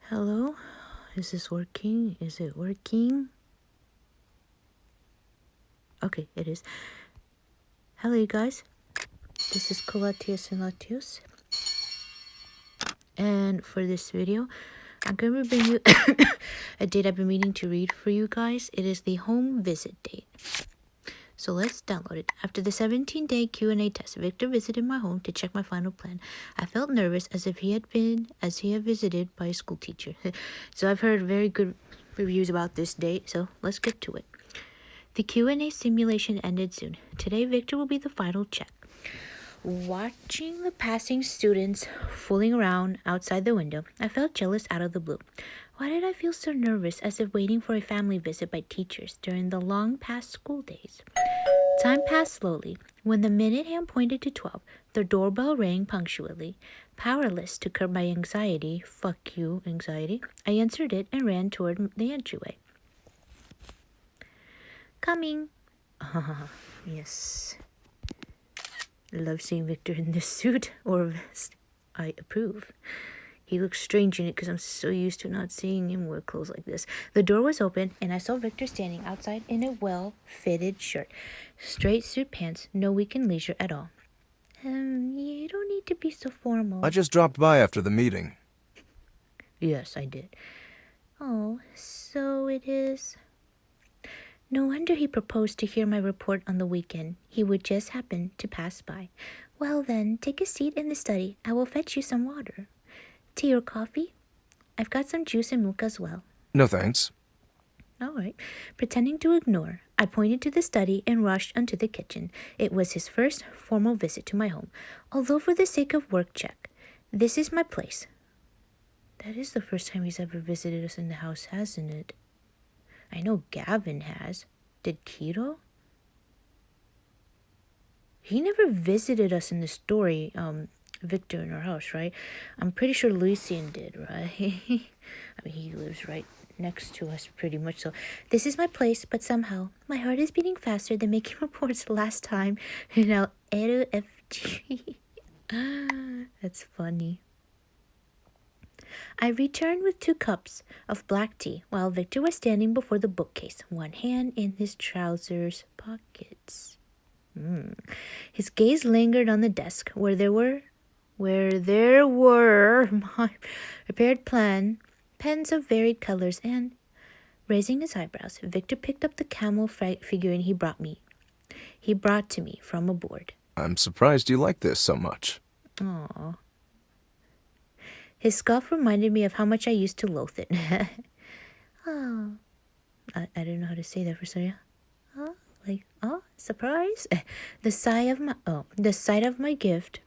Hello? Is this working? Is it working? Okay, it is. Hello, you guys. This is Colatius and Latius. And for this video, I'm going to bring you a date I've been meaning to read for you guys. It is the home visit date. So let's download it. After the 17-day Q&A test, Victor visited my home to check my final plan. I felt nervous as if he had visited by a school teacher. So I've heard very good reviews about this date, so let's get to it. The Q&A simulation ended soon. Today, Victor will be the final check. Watching the passing students fooling around outside the window, I felt jealous out of the blue. Why did I feel so nervous, as if waiting for a family visit by teachers during the long past school days? Time passed slowly. When the minute hand pointed to 12, the doorbell rang punctually. Powerless to curb my anxiety, fuck you, anxiety, I answered it and ran toward the entryway. Coming. Yes. Love seeing Victor in this suit or vest. I approve. He looks strange in it because I'm so used to not seeing him wear clothes like this. The door was open and I saw Victor standing outside in a well-fitted shirt. Straight suit pants, no weekend leisure at all. You don't need to be so formal. I just dropped by after the meeting. Yes, I did. Oh, so it is... No wonder he proposed to hear my report on the weekend. He would just happen to pass by. Well then, take a seat in the study. I will fetch you some water. Tea or coffee? I've got some juice and milk as well. No thanks. All right. Pretending to ignore, I pointed to the study and rushed onto the kitchen. It was his first formal visit to my home, although for the sake of work check. This is my place. That is the first time he's ever visited us in the house, hasn't it? I know Gavin has. Did Keto? He never visited us in the story, Victor in our house, right? I'm pretty sure Lucian did, right? I mean, he lives right next to us pretty much. So this is my place, but somehow my heart is beating faster than making reports last time. And now Eru FG. That's funny. I returned with 2 cups of black tea while Victor was standing before the bookcase, one hand in his trousers pockets. His gaze lingered on the desk where there were my prepared plan, pens of varied colors, and, raising his eyebrows, Victor picked up the camel figurine he brought to me from aboard. I'm surprised you like this so much. Aww. His scoff reminded me of how much I used to loathe it. Oh, I don't know how to say that for Sonia. Oh, like, oh, surprise! The sight of my gift.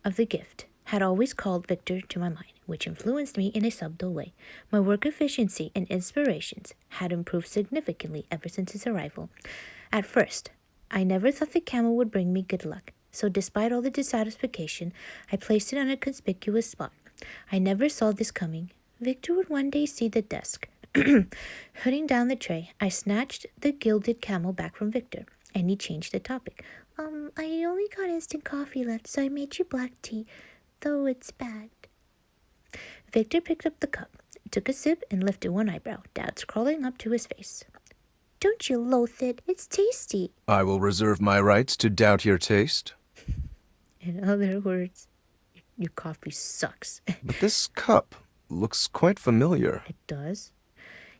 Of the gift had always called Victor to my mind, which influenced me in a subtle way. My work efficiency and inspirations had improved significantly ever since his arrival. At first, I never thought the camel would bring me good luck, so despite all the dissatisfaction, I placed it on a conspicuous spot. I never saw this coming. Victor would one day see the desk. Putting down the tray, I snatched the gilded camel back from Victor, and he changed the topic. I only got instant coffee left, so I made you black tea, though it's bad. Victor picked up the cup, took a sip, and lifted one eyebrow, doubts crawling up to his face. Don't you loathe it? It's tasty. I will reserve my rights to doubt your taste. In other words, your coffee sucks. But this cup looks quite familiar. It does.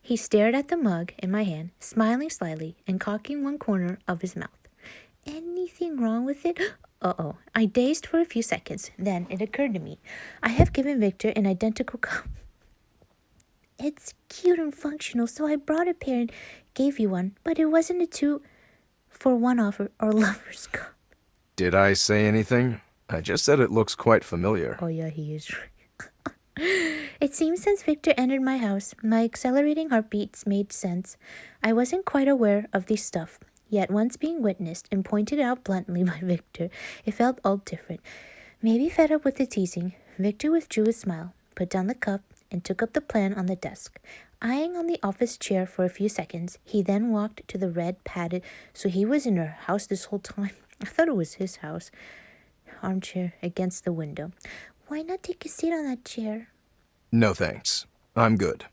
He stared at the mug in my hand, smiling slightly and cocking one corner of his mouth. Anything wrong with it? Uh-oh. I dazed for a few seconds. Then it occurred to me. I have given Victor an identical cup. It's cute and functional, so I brought a pair and gave you one, but it wasn't a 2-for-1 offer or lover's cup. Did I say anything? I just said it looks quite familiar. Oh yeah, he is. It seems since Victor entered my house, my accelerating heartbeats made sense. I wasn't quite aware of this stuff, yet once being witnessed and pointed out bluntly by Victor, it felt all different. Maybe fed up with the teasing, Victor withdrew his smile, put down the cup, and took up the plan on the desk. Eyeing on the office chair for a few seconds, he then walked to the red padded, so he was in our house this whole time. I thought it was his house. Armchair against the window. Why not take a seat on that chair? No thanks. I'm good.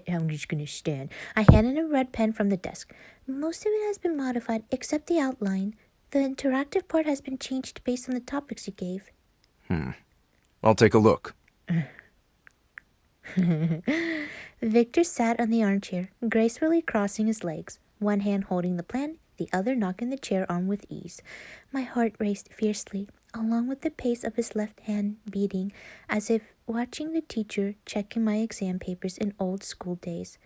I'm just gonna stand. I handed a red pen from the desk. Most of it has been modified, except the outline. The interactive part has been changed based on the topics you gave. I'll take a look. Victor sat on the armchair, gracefully crossing his legs, one hand holding the plan, the other knocking the chair arm with ease. My heart raced fiercely, along with the pace of his left hand beating, as if watching the teacher checking my exam papers in old school days.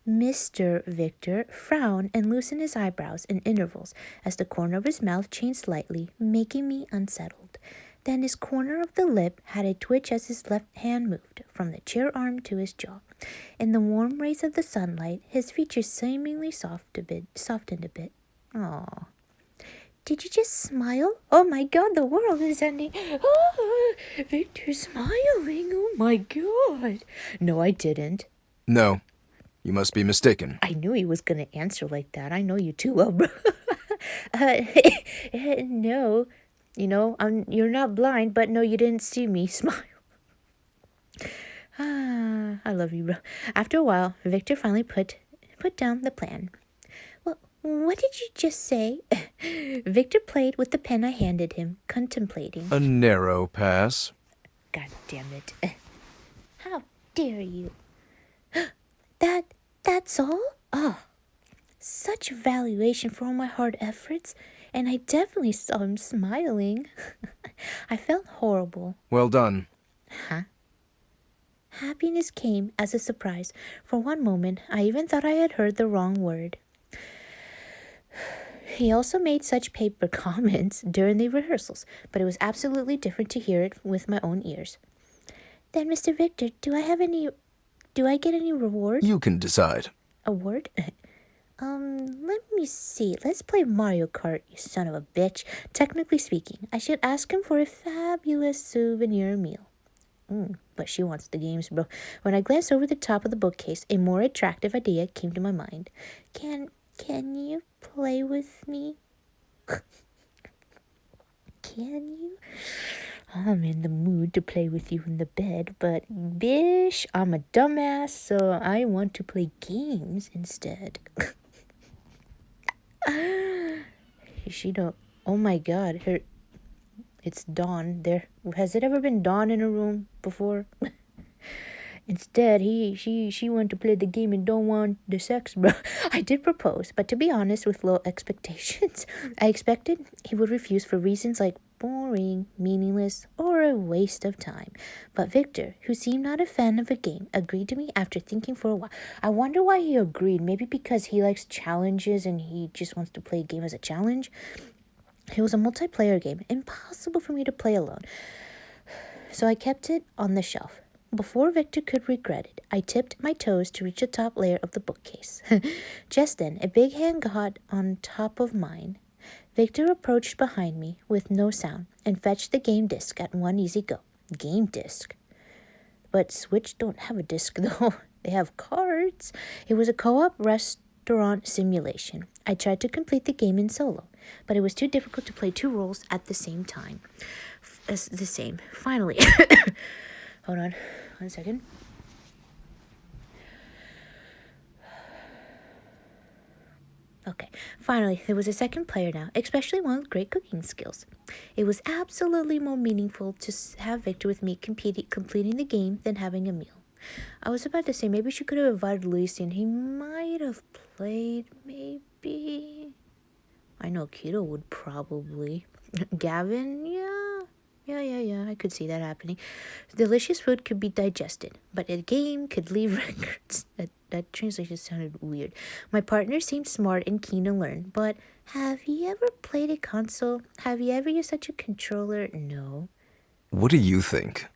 Mr. Victor frowned and loosened his eyebrows in intervals as the corner of his mouth changed slightly, making me unsettled. Then his corner of the lip had a twitch as his left hand moved from the chair arm to his jaw. In the warm rays of the sunlight, his features seemingly softened a bit. Aw. Did you just smile? Oh my god, the world is ending. Oh, Victor's smiling. Oh my god. No, I didn't. No, you must be mistaken. I knew he was going to answer like that. I know you too well, bro. uh, no. You know, you're not blind, but no, you didn't see me smile. I love you, bro. After a while, Victor finally put down the plan. Well, what did you just say? Victor played with the pen I handed him, contemplating. A narrow pass. God damn it. How dare you? That's all? Oh, such valuation for all my hard efforts, and I definitely saw him smiling. I felt horrible. Well done. Huh? Happiness came as a surprise. For one moment, I even thought I had heard the wrong word. He also made such paper comments during the rehearsals, but it was absolutely different to hear it with my own ears. Then, Mr. Victor, do I get any reward? You can decide. Award? Let me see. Let's play Mario Kart, you son of a bitch. Technically speaking, I should ask him for a fabulous souvenir meal. But she wants the games, bro. When I glanced over the top of the bookcase, a more attractive idea came to my mind. Can you play with me? Can you? I'm in the mood to play with you in the bed, but bish, I'm a dumbass, so I want to play games instead. She don't. Oh my god, it's dawn. Has it ever been dawn in a room before? Instead, she wanted to play the game and don't want the sex, bro. I did propose, but to be honest, with low expectations, I expected he would refuse for reasons like boring, meaningless, or a waste of time. But Victor, who seemed not a fan of a game, agreed to me after thinking for a while. I wonder why he agreed. Maybe because he likes challenges and he just wants to play a game as a challenge. It was a multiplayer game, impossible for me to play alone. So I kept it on the shelf. Before Victor could regret it, I tipped my toes to reach the top layer of the bookcase. Just then, a big hand got on top of mine. Victor approached behind me with no sound and fetched the game disc at one easy go. Game disc. But Switch don't have a disc, though. They have cards. It was a co-op restaurant simulation. I tried to complete the game in solo, but it was too difficult to play two roles at the same time. Finally. Hold on. 1 second. Okay, finally, there was a second player now, especially one with great cooking skills. It was absolutely more meaningful to have Victor with me completing the game than having a meal. I was about to say maybe she could have invited Lucy and he might have played, maybe. I know Keto would probably. Gavin, yeah, I could see that happening. Delicious food could be digested, but a game could leave records. That translation sounded weird. My partner seemed smart and keen to learn, but have you ever played a console? Have you ever used such a controller? No. What do you think?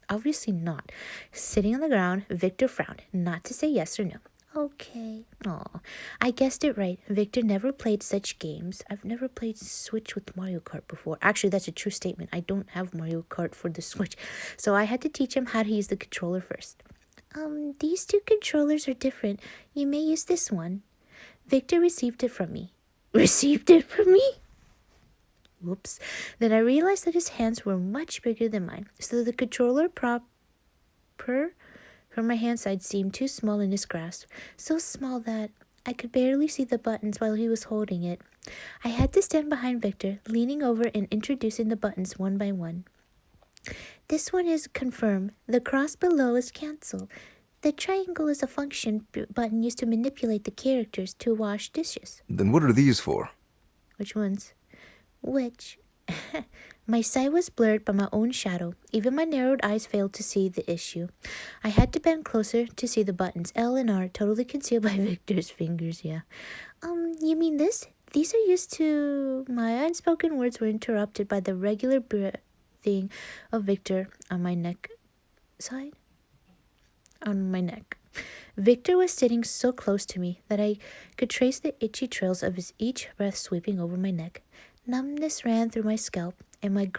Obviously not. Sitting on the ground, Victor frowned, not to say yes or no. Okay. Aw, I guessed it right. Victor never played such games. I've never played Switch with Mario Kart before. Actually, that's a true statement. I don't have Mario Kart for the Switch. So I had to teach him how to use the controller first. These two controllers are different. You may use this one. Victor received it from me. Received it from me? Whoops. Then I realized that his hands were much bigger than mine, so the controller proper from my hand side seemed too small in his grasp, so small that I could barely see the buttons while he was holding it. I had to stand behind Victor, leaning over and introducing the buttons one by one. This one is confirm. The cross below is cancel. The triangle is a function button used to manipulate the characters to wash dishes. Then what are these for? Which ones? Which? My sight was blurred by my own shadow. Even my narrowed eyes failed to see the issue. I had to bend closer to see the buttons. L and R totally concealed by Victor's fingers, yeah. You mean this? These are used to... My unspoken words were interrupted by the regular breathing of Victor on my neck side. On my neck. Victor was sitting so close to me that I could trace the itchy trails of his each breath sweeping over my neck. Numbness ran through my scalp, and my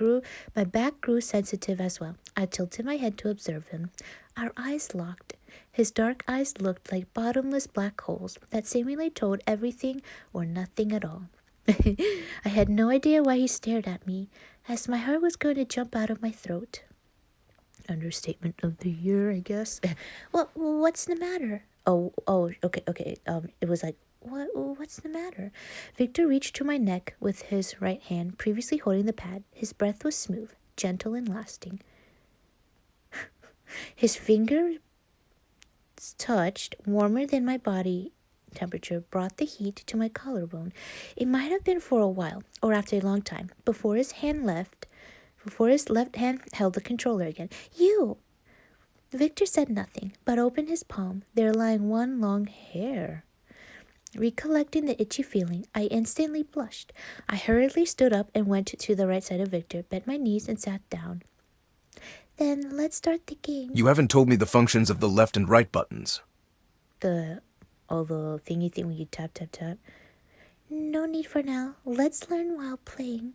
back grew sensitive as well. I tilted my head to observe him. Our eyes locked. His dark eyes looked like bottomless black holes that seemingly told everything or nothing at all. I had no idea why he stared at me, as my heart was going to jump out of my throat. Understatement of the year, I guess. Well, what's the matter? Okay. It was like, what's the matter? Victor reached to my neck with his right hand, previously holding the pad. His breath was smooth, gentle, and lasting. His fingers touched, warmer than my body temperature, brought the heat to my collarbone. It might have been for a while, or after a long time, before his left hand held the controller again. You! Victor said nothing, but opened his palm, there lying one long hair. Recollecting the itchy feeling, I instantly blushed. I hurriedly stood up and went to the right side of Victor, bent my knees, and sat down. Then let's start the game. You haven't told me the functions of the left and right buttons. The thingy thing when you tap. No need for now. Let's learn while playing.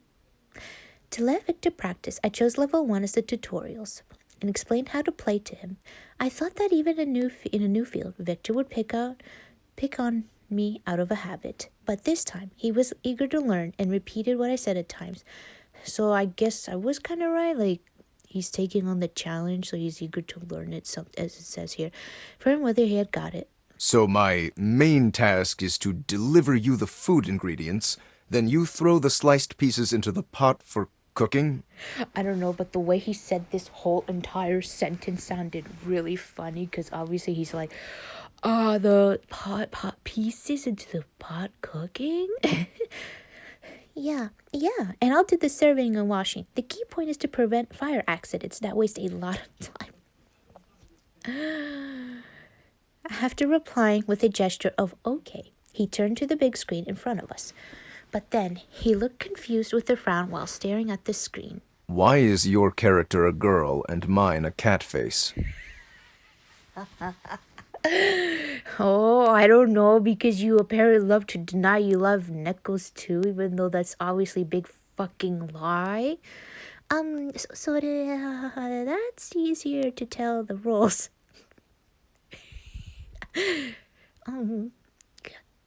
To let Victor practice, I chose level 1 as the tutorials and explained how to play to him. I thought that even in a new field, Victor would pick on me out of a habit. But this time, he was eager to learn and repeated what I said at times. So I guess I was kind of right. Like, he's taking on the challenge, so he's eager to learn it, as it says here. For him, whether he had got it. So my main task is to deliver you the food ingredients, then you throw the sliced pieces into the pot for cooking? I don't know, but the way he said this whole entire sentence sounded really funny, because obviously he's like, the pot pieces into the pot cooking? Yeah, and I'll do the serving and washing. The key point is to prevent fire accidents that waste a lot of time. After replying with a gesture of okay, he turned to the big screen in front of us. But then he looked confused with a frown while staring at the screen. Why is your character a girl and mine a cat face? Oh, I don't know, because you apparently love to deny you love Neckles too, even though that's obviously a big fucking lie. So that's easier to tell the rules. God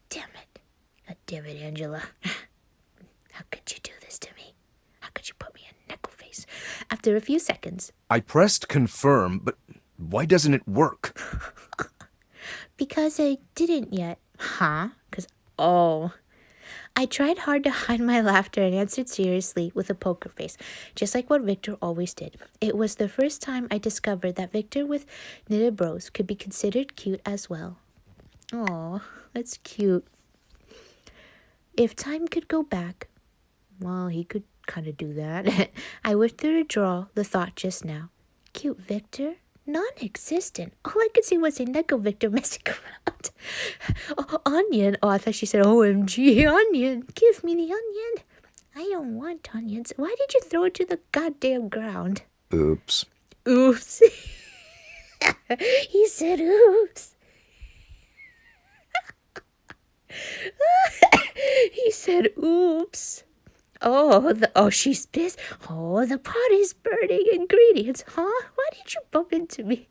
damn it. God damn it, Angela. How could you do this to me? How could you put me in Neckle face? After a few seconds. I pressed confirm, but why doesn't it work? Because I didn't yet. Huh? I tried hard to hide my laughter and answered seriously with a poker face, just like what Victor always did. It was the first time I discovered that Victor with knitted brows could be considered cute as well. Aw, that's cute. If time could go back, well, he could kind of do that. I wish to withdraw the thought just now. Cute Victor? Non-existent. All I could see was a Neckle Victor messing around. Onion. Oh, I thought she said, OMG, onion. Give me the onion. I don't want onions. Why did you throw it to the goddamn ground? Oops. He said oops. He said oops. She's pissed. Oh, the pot is burning ingredients, huh? Why did you bump into me?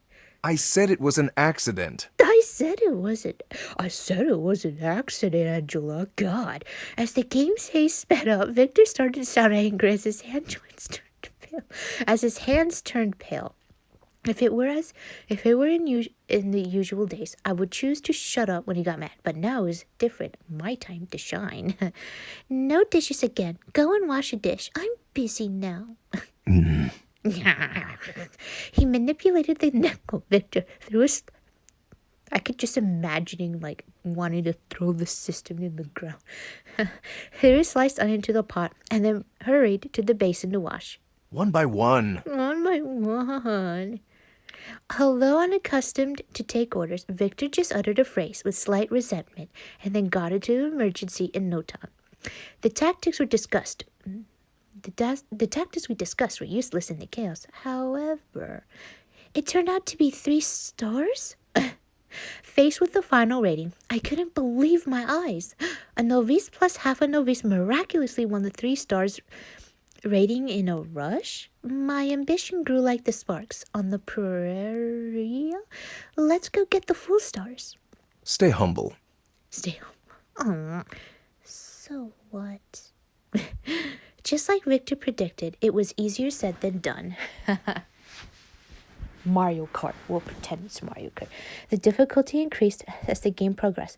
I said it was an accident. I said it wasn't. I said it was an accident, Angela. God. As the game's haze sped up, Victor started to sound angry as his hand joints turned pale. As his hands turned pale. If it were in the usual days, I would choose to shut up when he got mad. But now is different. My time to shine. No dishes again. Go and wash a dish. I'm busy now. He manipulated the neck of Victor through his. I could just imagining like wanting to throw the system in the ground. Threw a sliced onion into the pot and then hurried to the basin to wash. One by one. One by one. Although unaccustomed to take orders, Victor just uttered a phrase with slight resentment and then got into an emergency in no time. The tactics we discussed were useless in the chaos. However, it turned out to be 3 stars? Faced with the final rating, I couldn't believe my eyes. A novice plus half a novice miraculously won the 3 stars rating in a rush? My ambition grew like the sparks on the prairie. Let's go get the full stars. Stay humble. Stay home. So what? Just like Victor predicted, it was easier said than done. Mario Kart. We'll pretend it's Mario Kart. The difficulty increased as the game progressed.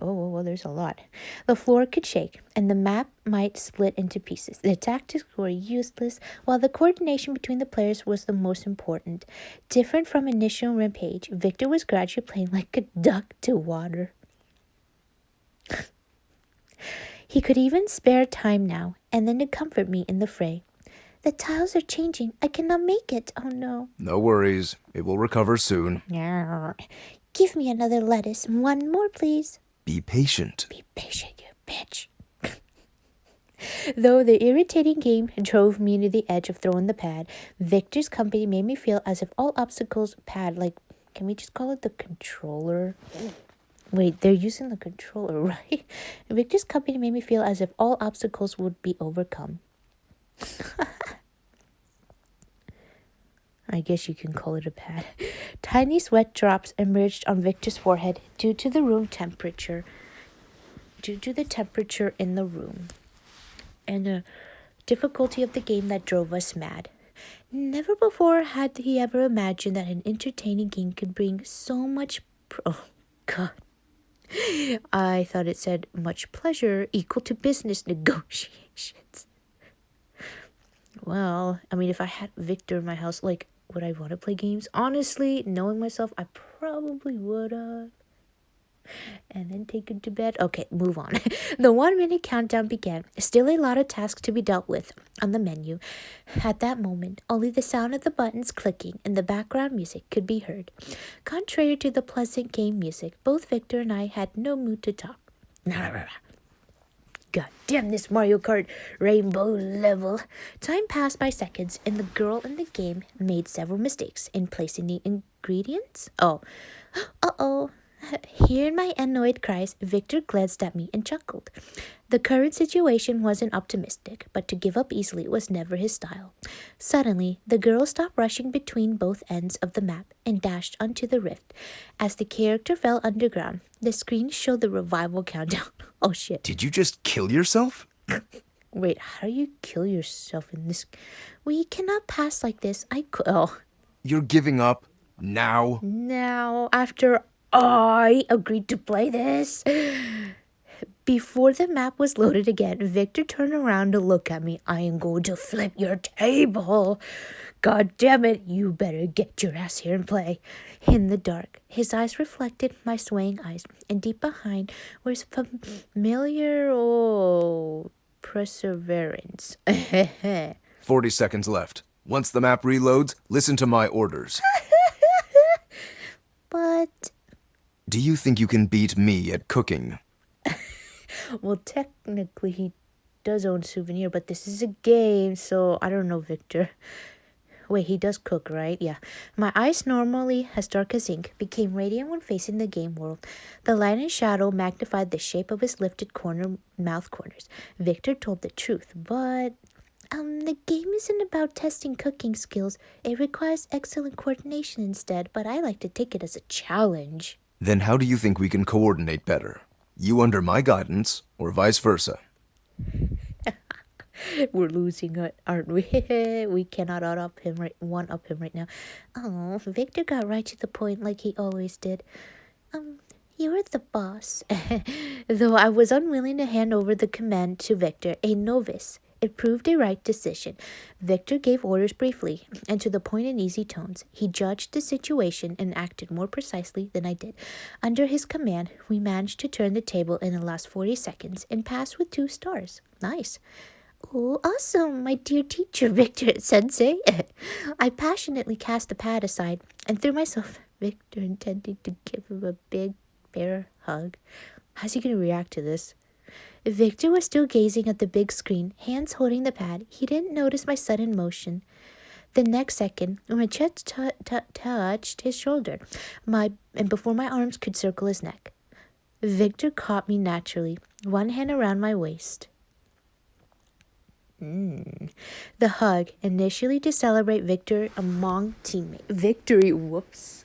Oh, there's a lot. The floor could shake, and the map might split into pieces. The tactics were useless, while the coordination between the players was the most important. Different from initial rampage, Victor was gradually playing like a duck to water. He could even spare time now, and then to comfort me in the fray. The tiles are changing. I cannot make it. Oh, no. No worries. It will recover soon. Give me another lettuce. One more, please. Be patient. Be patient, you bitch. Though the irritating game drove me to the edge of throwing the pad, Victor's company made me feel as if all obstacles can we just call it the controller? Wait, they're using the controller, right? Victor's company made me feel as if all obstacles would be overcome. I guess you can call it a pad. Tiny sweat drops emerged on Victor's forehead due to the temperature in the room and the difficulty of the game that drove us mad. Never before had he ever imagined that an entertaining game could bring so much oh, God. I thought it said much pleasure equal to business negotiations. Well, I mean, if I had Victor in my house, would I want to play games? Honestly, knowing myself, I probably would have. And then take him to bed. Okay, move on. The 1-minute countdown began. Still a lot of tasks to be dealt with on the menu. At that moment, only the sound of the buttons clicking and the background music could be heard. Contrary to the pleasant game music, both Victor and I had no mood to talk. God damn this Mario Kart rainbow level. Time passed by seconds, and the girl in the game made several mistakes in placing the ingredients. Uh-oh. Hearing my annoyed cries, Victor glanced at me and chuckled. The current situation wasn't optimistic, but to give up easily was never his style. Suddenly, the girl stopped rushing between both ends of the map and dashed onto the rift. As the character fell underground, the screen showed the revival countdown. Oh shit. Did you just kill yourself? Wait, how do you kill yourself in this? We cannot pass like this. Oh. You're giving up? Now? Now, after I agreed to play this. Before the map was loaded again, Victor turned around to look at me. I am going to flip your table. God damn it, you better get your ass here and play. In the dark, his eyes reflected my swaying eyes, and deep behind was familiar perseverance. 40 seconds left. Once the map reloads, listen to my orders. But do you think you can beat me at cooking? well, technically he does own Souvenir, but this is a game, so I don't know, Victor. Wait, he does cook, right? Yeah. My eyes, normally as dark as ink, became radiant when facing the game world. The light and shadow magnified the shape of his lifted mouth corners. Victor told the truth, but The game isn't about testing cooking skills. It requires excellent coordination instead, but I like to take it as a challenge. Then how do you think we can coordinate better? You under my guidance, or vice versa? We're losing it, aren't we? We cannot one up him right now. Oh, Victor got right to the point like he always did. You're the boss. Though I was unwilling to hand over the command to Victor, a novice. It proved a right decision. Victor gave orders briefly and to the point in easy tones. He judged the situation and acted more precisely than I did. Under his command, we managed to turn the table in the last 40 seconds and passed with 2 stars. Nice. Oh, awesome, my dear teacher, Victor Sensei. I passionately cast the pad aside and threw myself. Victor intended to give him a big bear hug. How's he going to react to this? Victor was still gazing at the big screen, hands holding the pad. He didn't notice my sudden motion. The next second, my chest touched his shoulder, and before my arms could circle his neck, Victor caught me naturally, one hand around my waist. The hug, initially to celebrate Victor among teammates. Victory, whoops.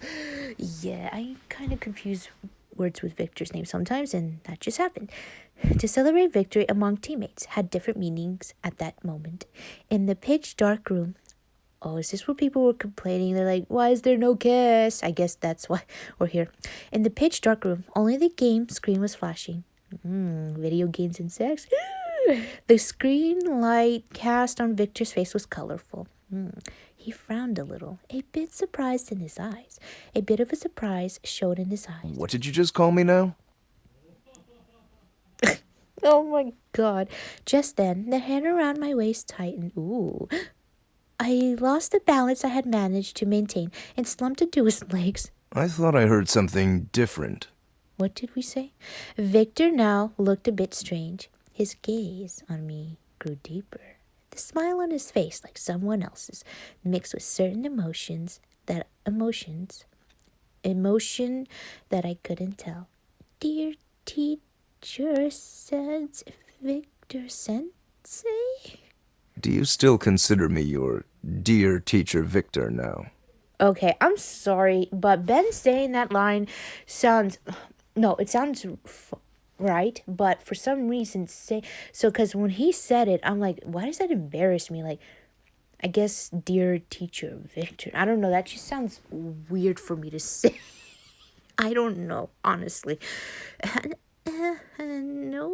Yeah, I kind of confuse words with Victor's name sometimes, and that just happened. To celebrate victory among teammates had different meanings at that moment. In the pitch dark room, oh, is this where people were complaining? They're like, why is there no kiss? I guess that's why we're here. In the pitch dark room, only the game screen was flashing. Video games and sex. The screen light cast on Victor's face was colorful. He frowned a little, a bit surprised in his eyes. A bit of a surprise showed in his eyes. What did you just call me now? Oh my god. Just then, the hand around my waist tightened. Ooh. I lost the balance I had managed to maintain and slumped into his legs. I thought I heard something different. What did we say? Victor now looked a bit strange. His gaze on me grew deeper. The smile on his face, like someone else's, mixed with certain emotion that I couldn't tell. Dear teacher, says Victor Sensei. Do you still consider me your dear teacher Victor now? Okay, I'm sorry, but Ben saying that line sounds right, but for some reason because when he said it, I'm like, why does that embarrass me? Like, I guess dear teacher Victor. I don't know, that just sounds weird for me to say. I don't know, honestly. No.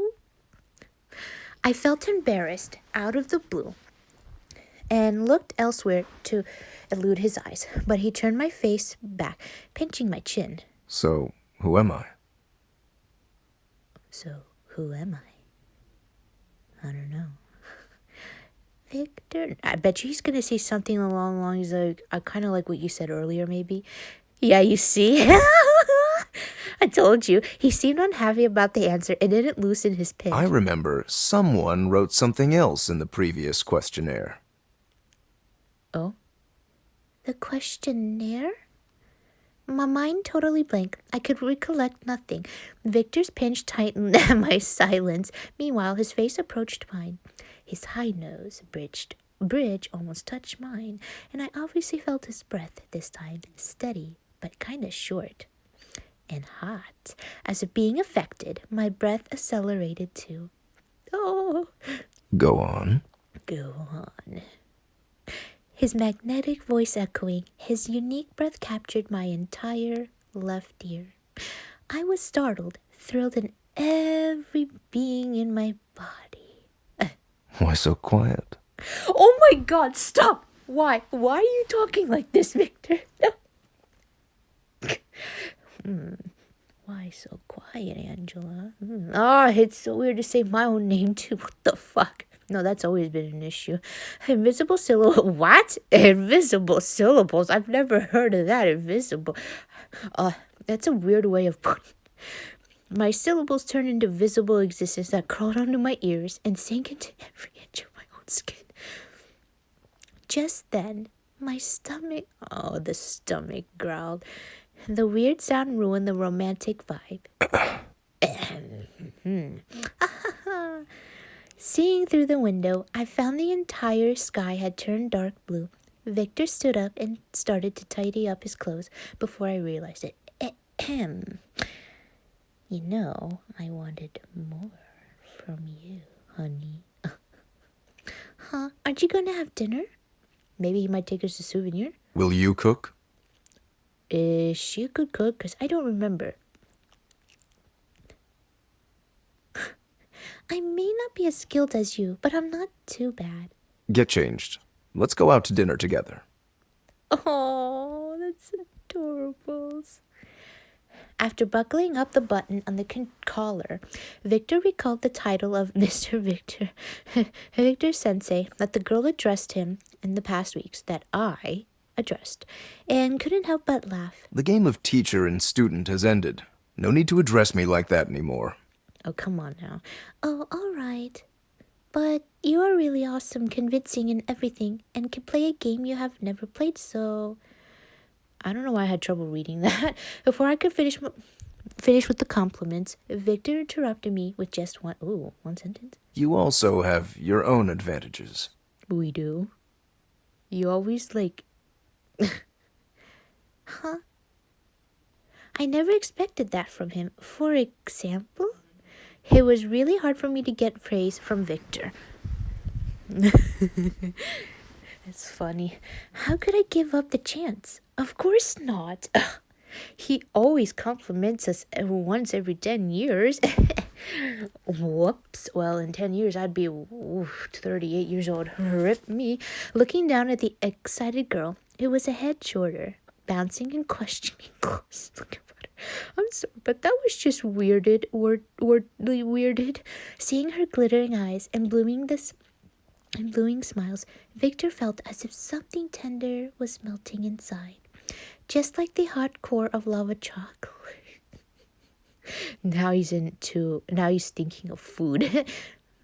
I felt embarrassed out of the blue and looked elsewhere to elude his eyes, but he turned my face back, pinching my chin. So, who am I? So, who am I? I don't know. Victor, I bet you he's going to say something along the lines like, I kind of like what you said earlier, maybe. Yeah, you see? I told you. He seemed unhappy about the answer and didn't loosen his pinch. I remember someone wrote something else in the previous questionnaire. Oh? The questionnaire? My mind totally blank. I could recollect nothing. Victor's pinch tightened at my silence. Meanwhile, his face approached mine. His high nose bridge almost touched mine, and I obviously felt his breath this time, steady but kind of short and hot. As if being affected, my breath accelerated too. Oh. Go on. Go on. His magnetic voice echoing, his unique breath captured my entire left ear. I was startled, thrilled in every being in my body. Why so quiet? Oh my god, stop! Why? Why are you talking like this, Victor? Why so quiet, Angela? It's so weird to say my own name too. What the fuck? No, that's always been an issue. Invisible syllable. What? Invisible syllables? I've never heard of that. Invisible. That's a weird way of putting. My syllables turned into visible existence that crawled onto my ears and sank into every inch of my own skin. Just then, my stomach. Oh, the stomach growled. The weird sound ruined the romantic vibe. Seeing through the window, I found the entire sky had turned dark blue. Victor stood up and started to tidy up his clothes before I realized it. Ahem. You know, I wanted more from you, honey. Huh? Aren't you going to have dinner? Maybe he might take us a souvenir. Will you cook? Is she a good cook? Because I don't remember. I may not be as skilled as you, but I'm not too bad. Get changed. Let's go out to dinner together. Oh, that's adorable. After buckling up the button on the collar, Victor recalled the title of Mr. Victor, Victor Sensei, that the girl addressed him in the past weeks, that I addressed, and couldn't help but laugh. The game of teacher and student has ended. No need to address me like that anymore. Oh, come on now. Oh, all right. But you are really awesome, convincing, and everything, and can play a game you have never played, so... I don't know why I had trouble reading that. Before I could finish with the compliments, Victor interrupted me with just one sentence. You also have your own advantages. We do. You always Huh? I never expected that from him. For example, it was really hard for me to get praise from Victor. It's funny. How could I give up the chance? Of course not. He always compliments us once every 10 years. Whoops. Well, in 10 years, I'd be 38 years old. Rip me. Looking down at the excited girl, it was a head shorter, bouncing and questioning close. I'm sorry, but that was just weirded. Seeing her glittering eyes and blooming smiles, Victor felt as if something tender was melting inside, just like the hot core of lava chocolate. Now he's thinking of food.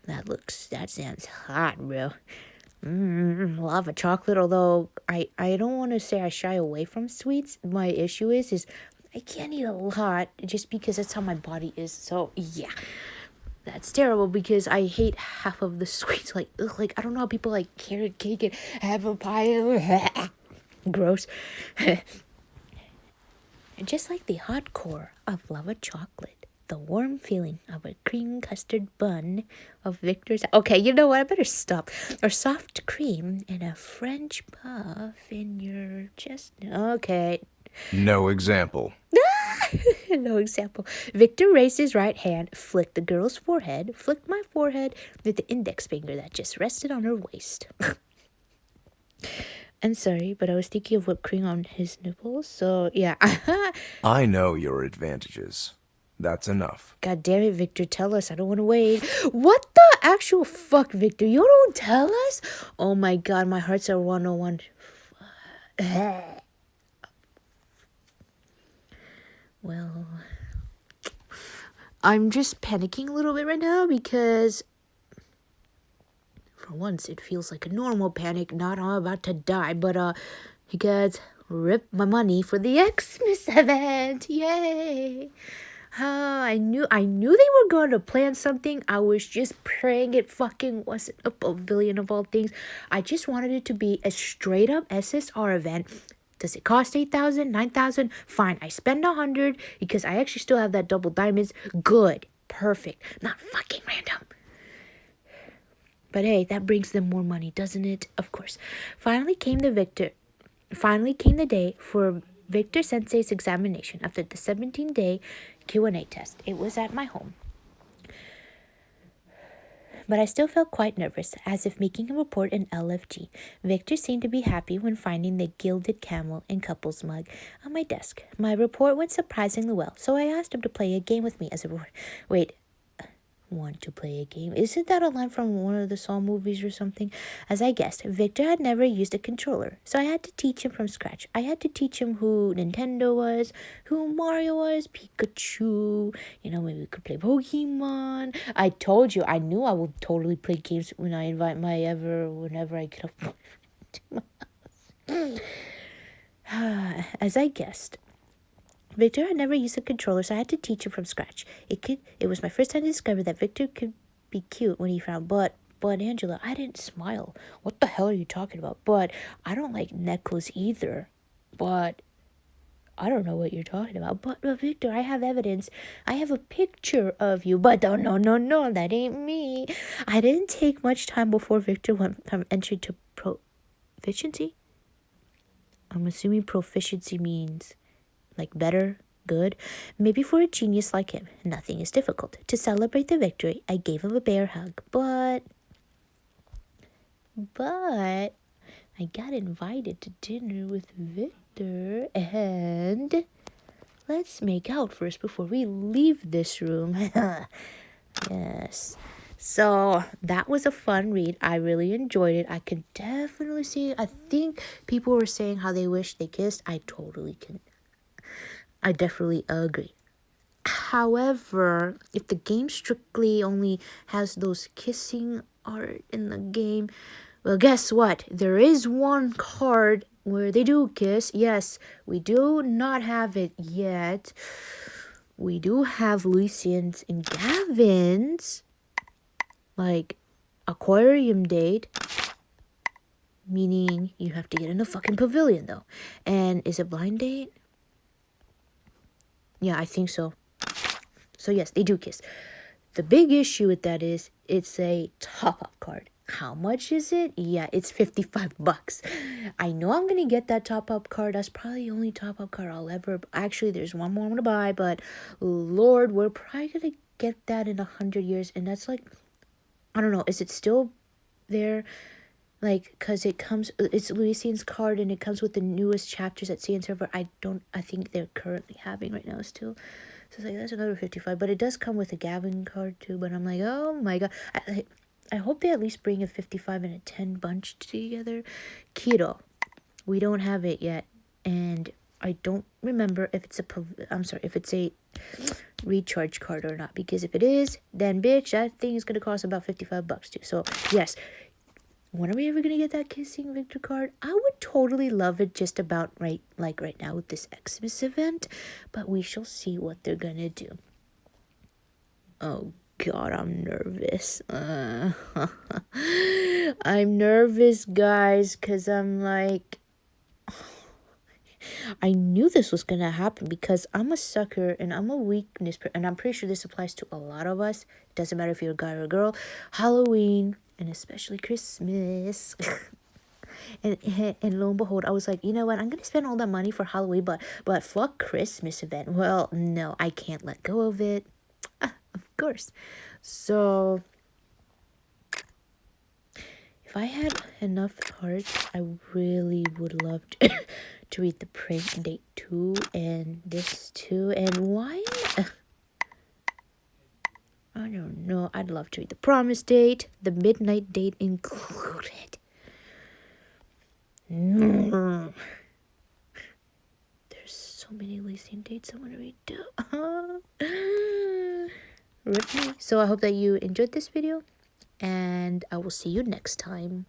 That sounds hot, bro. Lava chocolate, although I don't want to say I shy away from sweets. My issue is I can't eat a lot just because that's how my body is. So yeah. That's terrible because I hate half of the sweets. Like I don't know how people like carrot cake and apple pie. Gross. Just like the hot core of lava chocolate, the warm feeling of a cream custard bun of Victor's. Okay, you know what? I better stop. Or soft cream and a French puff in your chest. Okay. No example. No example. Victor raised his right hand, flicked the girl's forehead, flicked my forehead with the index finger that just rested on her waist. I'm sorry, but I was thinking of whipped cream on his nipples, so yeah. I know your advantages. That's enough. God damn it, Victor, tell us. I don't want to wait. What the actual fuck, Victor? You don't tell us? Oh my god, my heart's at 101. Well, I'm just panicking a little bit right now because for once it feels like a normal panic, not I'm about to die, but you guys ripped my money for the Xmas event. Yay. I knew they were going to plan something. I was just praying it fucking wasn't a pavilion of all things. I just wanted it to be a straight up SSR event. Does it cost 8,000, 9,000? Fine, I spend 100 because I actually still have that double diamonds. Good, perfect, not fucking random. But hey, that brings them more money, doesn't it? Of course. Finally came the day for Victor Sensei's examination after the 17-day Q&A test. It was at my home. But I still felt quite nervous, as if making a report in LFG. Victor seemed to be happy when finding the gilded camel and couple's mug on my desk. My report went surprisingly well, so I asked him to play a game with me as a reward. Wait, want to play a game? Isn't that a line from one of the Saw movies or something? As I guessed, Victor had never used a controller, so I had to teach him from scratch. I had to teach him who Nintendo was, who Mario was, Pikachu, maybe we could play Pokemon. I told you, I knew I would totally play games when I invite whenever I get up to my house. As I guessed, Victor had never used a controller, so I had to teach him from scratch. It was my first time to discover that Victor could be cute when he frowned, but Angela, I didn't smile. What the hell are you talking about? But I don't like necklace either. But I don't know what you're talking about. But Victor, I have evidence. I have a picture of you. But oh, no, that ain't me. I didn't take much time before Victor went from entry to proficiency. I'm assuming proficiency means like better, good. Maybe for a genius like him, nothing is difficult. To celebrate the victory, I gave him a bear hug. But I got invited to dinner with Victor, and let's make out first before we leave this room. Yes. So that was a fun read. I really enjoyed it. I can definitely see. I think people were saying how they wish they kissed. I definitely agree. However, if the game strictly only has those kissing art in the game, well, guess what? There is one card where they do kiss. Yes, we do not have it yet. We do have Lucian's and Gavin's, like, aquarium date. Meaning you have to get in a fucking pavilion, though. And is it blind date? Yeah, I think so. So yes, they do kiss. The big issue with that is it's a top-up card. How much is it? Yeah, it's $55. I know I'm gonna get that top-up card. That's probably the only top-up card I'll ever. Actually, there's one more I'm gonna buy, but Lord, we're probably gonna get that in 100 years, and that's like, I don't know. Is it still there? Like, cause it's Lucian's card, and it comes with the newest chapters at CN server. I think they're currently having right now still. So it's like, that's another 55, but it does come with a Gavin card too. But I'm like, oh my god, I hope they at least bring a 55 and a 10 bunch together. Kiro, we don't have it yet, and I don't remember if it's a recharge card or not. Because if it is, then bitch, that thing is gonna cost about $55 too. So yes. When are we ever gonna get that Kissing Victor card? I would totally love it just about right now with this Xmas event, but we shall see what they're gonna do. Oh god, I'm nervous. I'm nervous, guys, because I'm like, I knew this was gonna happen because I'm a sucker and I'm a weakness, and I'm pretty sure this applies to a lot of us. It doesn't matter if you're a guy or a girl. Halloween, and especially Christmas. and lo and behold, I was like, you know what? I'm gonna spend all that money for Halloween, but fuck Christmas event. Well, no, I can't let go of it. Of course. So if I had enough hearts, I really would love to read the Prank Date 2 and this too. And why? I don't know. I'd love to read the Promise Date, the Midnight Date included. There's so many Elysian dates I want to read too. Rip me. So I hope that you enjoyed this video, and I will see you next time.